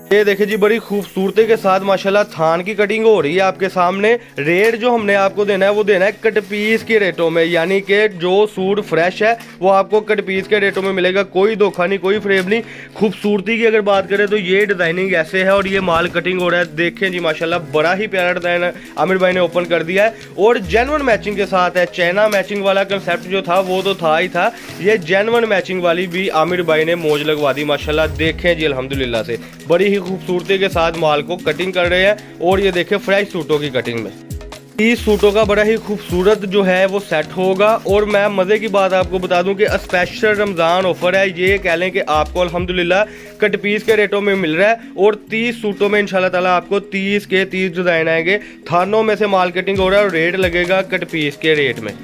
ये देखिए जी, बड़ी खूबसूरती के साथ माशाल्लाह थान की कटिंग हो रही है आपके सामने। रेट जो हमने आपको देना है वो देना है कट पीस के रेटों में, यानी कि जो सूट फ्रेश है वो आपको कट पीस के रेटों में मिलेगा। कोई धोखा नहीं, कोई फ्रेम नहीं। खूबसूरती की अगर बात करें तो ये डिज़ाइनिंग ऐसे है और ये माल कटिंग हो रहा है। देखें जी माशाल्लाह, बड़ा ही प्यारा डिज़ाइन आमिर भाई ने ओपन कर दिया है और जेन्युइन मैचिंग के साथ है। चाइना मैचिंग वाला कंसेप्ट जो था वो तो था ही था, ये जेन्युइन मैचिंग वाली भी आमिर भाई ने मौज लगवा दी माशाल्लाह। देखें जी अल्हम्दुलिल्लाह से बड़ी ही खूबसूरती के साथ माल को कटिंग कर रहे हैं और ये देखें फ्रेश सूटों की कटिंग में 30 सूटों का बड़ा ही खूबसूरत जो है वो सेट होगा। और मैं मज़े की बात आपको बता दूं कि स्पेशल रमज़ान ऑफर है, ये कह लें कि आपको अल्हम्दुलिल्लाह कट पीस के रेटों में मिल रहा है और 30 सूटों में इंशाल्लाह ताला आपको 30 के 30 डिज़ाइन आएंगे। थानों में से मार्केटिंग हो रहा है और रेट लगेगा कट पीस के रेट में।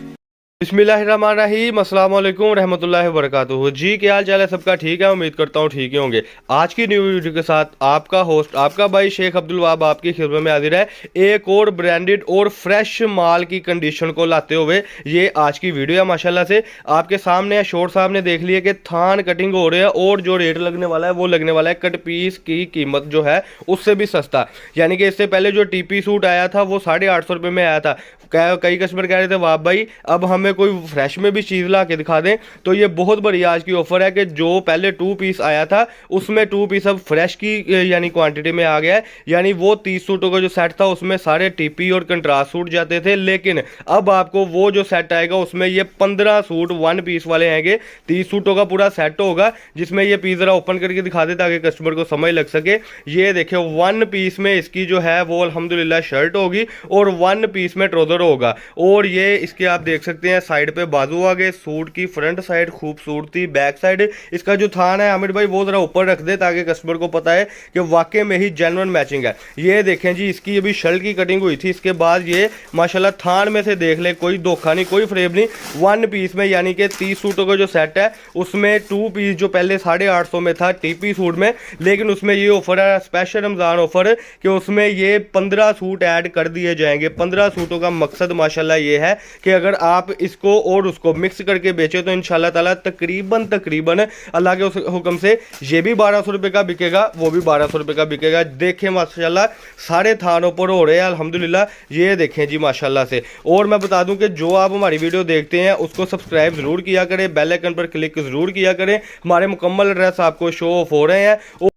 बिस्मिल्लाहिर्रहमानिर्रहीम, अस्सलाम वालेकुम रहमतुल्लाहि व बरकातुहू। जी क्या हाल चाल है सबका? ठीक है, उम्मीद करता हूँ ठीक ही होंगे। आज की न्यू वीडियो के साथ आपका होस्ट आपका भाई शेख अब्दुल वहाब आपकी खिदमत में हाजिर है, एक और ब्रांडेड और फ्रेश माल की कंडीशन को लाते हुए। ये आज की वीडियो है माशाल्लाह से आपके सामने है। शॉर्ट साहब ने देख लिया कि थान कटिंग हो रहे हैं और जो रेट लगने वाला है वो लगने वाला है कट पीस की कीमत जो है उससे भी सस्ता। यानी कि इससे पहले जो टीपी सूट आया था वो 850 रुपये में आया था। कई कस्टमर कह रहे थे वाह भाई अब हमें कोई फ्रेश में भी चीज़ ला के दिखा दें, तो ये बहुत बड़ी आज की ऑफर है कि जो पहले 2 पीस आया था उसमें 2 पीस अब फ्रेश की यानी क्वांटिटी में आ गया है। यानी वो 30 सूटों का जो सेट था उसमें सारे टीपी और कंट्रास्ट सूट जाते थे, लेकिन अब आपको वो जो सेट आएगा उसमें ये 15 सूट 1 पीस वाले आएंगे। 30 सूटों का पूरा सेट होगा जिसमें ये पीस ज़रा ओपन करके दिखा दे ताकि कस्टमर को समझ लग सके। ये देखिए 1 पीस में इसकी जो है वो अल्हम्दुलिल्लाह शर्ट होगी और 1 पीस में ट्राउजर होगा। और ये इसके आप देख सकते हैं साइड पे बाजू आ गए, सूट की फ्रंट साइड खूबसूरती, बैक साइड इसका जो थान है आमिर भाई वो जरा ऊपर रख दे ताकि कस्टमर को पता है कि वाकई में ही जेन्युइन मैचिंग है। ये देखें जी, इसकी अभी शर्ट की कटिंग हुई थी, इसके बाद ये माशाल्लाह थान में से देख ले, कोई धोखा नहीं, कोई फ्रेम नहीं। 1 पीस में यानी कि 30 सूटों का जो सेट है उसमें 2 पीस जो पहले 850 में था टीपी सूट में, लेकिन उसमें ये ऑफर है स्पेशल रमज़ान ऑफर कि उसमें ये 15 सूट ऐड कर दिए जाएंगे। 15 सूटों का मकसद माशाल्लाह ये है कि अगर आप इसको और उसको मिक्स करके बेचे तो इंशाल्लाह ताला तकरीबन अल्लाह के हुक्म से ये भी 1200 रुपये का बिकेगा, वो भी 1200 रुपये का बिकेगा। देखें माशाल्लाह सारे थानों पर हो रहे हैं अल्हम्दुलिल्लाह। ये देखें जी माशाल्लाह से। और मैं बता दूं कि जो आप हमारी वीडियो देखते हैं उसको सब्सक्राइब ज़रूर किया करें, बेल आइकन पर क्लिक ज़रूर किया करें। हमारे मुकम्मल एड्रेस आपको शो ऑफ हो रहे हैं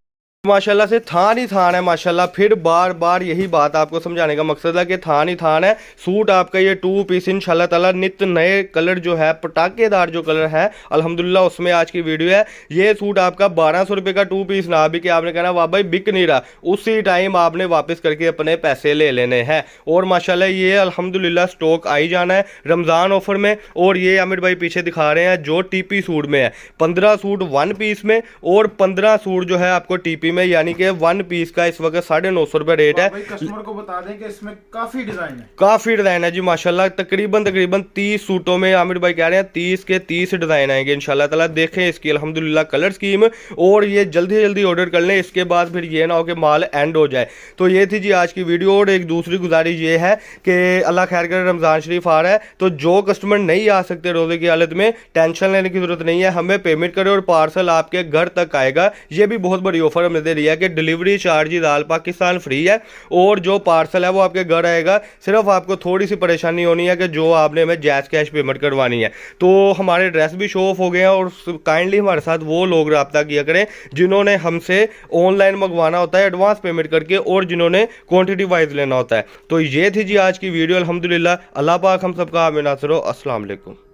माशाल्लाह से। थान ही थान है माशाल्लाह। फिर बार बार यही बात आपको समझाने का मकसद है कि थान ही थान है। सूट आपका ये 2 पीस इंशाल्लाह ताला नित नए कलर जो है पटाकेदार जो कलर है अल्हम्दुलिल्लाह उसमें आज की वीडियो है। ये सूट आपका 1200 रुपये का 2 पीस ना भी कि आपने कहना वाह भाई बिक नहीं रहा, उसी टाइम आपने वापस करके अपने पैसे ले लेने हैं। और माशाल्लाह ये अल्हम्दुलिल्लाह स्टॉक आई जाना है रमज़ान ऑफर में। और ये आमिर भाई पीछे दिखा रहे हैं जो टीपी सूट में है, 15 सूट 1 पीस में और 15 सूट जो है आपको टीपी में, यानी कि 1 पीस का इस वक्त 950 रुपये रेट है। कस्टमर को बता दें कि इसमें काफी डिजाइन है जी माशाल्लाह। तकरीबन 30 सूटों में आमिर भाई कह रहे हैं 30 के 30 डिजाइन आएंगे इंशाल्लाह ताला। देखें इसकी अल्हम्दुलिल्लाह कलर स्कीम, और ये जल्दी ऑर्डर कर लें, इसके बाद फिर ये ना हो कि माल एंड हो जाए। तो ये थी जी आज की वीडियो। और एक दूसरी गुजारिश ये है कि अल्लाह खैर करे रमज़ान शरीफ आ रहा है, तो जो कस्टमर नहीं आ सकते रोजे की हालत में टेंशन लेने की जरूरत नहीं है, हमें पेमेंट करें और पार्सल आपके घर तक आएगा। ये भी बहुत बड़ी ऑफर हमें दे रही है कि डिलीवरी चार्जेस आल पाकिस्तान फ्री है और जो पार्सल है वो आपके घर आएगा। सिर्फ आपको थोड़ी सी परेशानी होनी है कि जो आपने हमें जैज़ कैश पेमेंट करवानी है। तो हमारे एड्रेस भी शो ऑफ हो गए हैं और काइंडली हमारे साथ वो लोग रब्ता किया करें जिन्होंने हमसे ऑनलाइन मंगवाना होता है एडवांस पेमेंट करके और जिन्होंने क्वांटिटी वाइज लेना होता है। तो ये थी जी आज की वीडियो अल्हम्दुलिल्लाह। अल्लाह पाक हम सबका आमीन नासिर हो। अस्सलाम वालेकुम।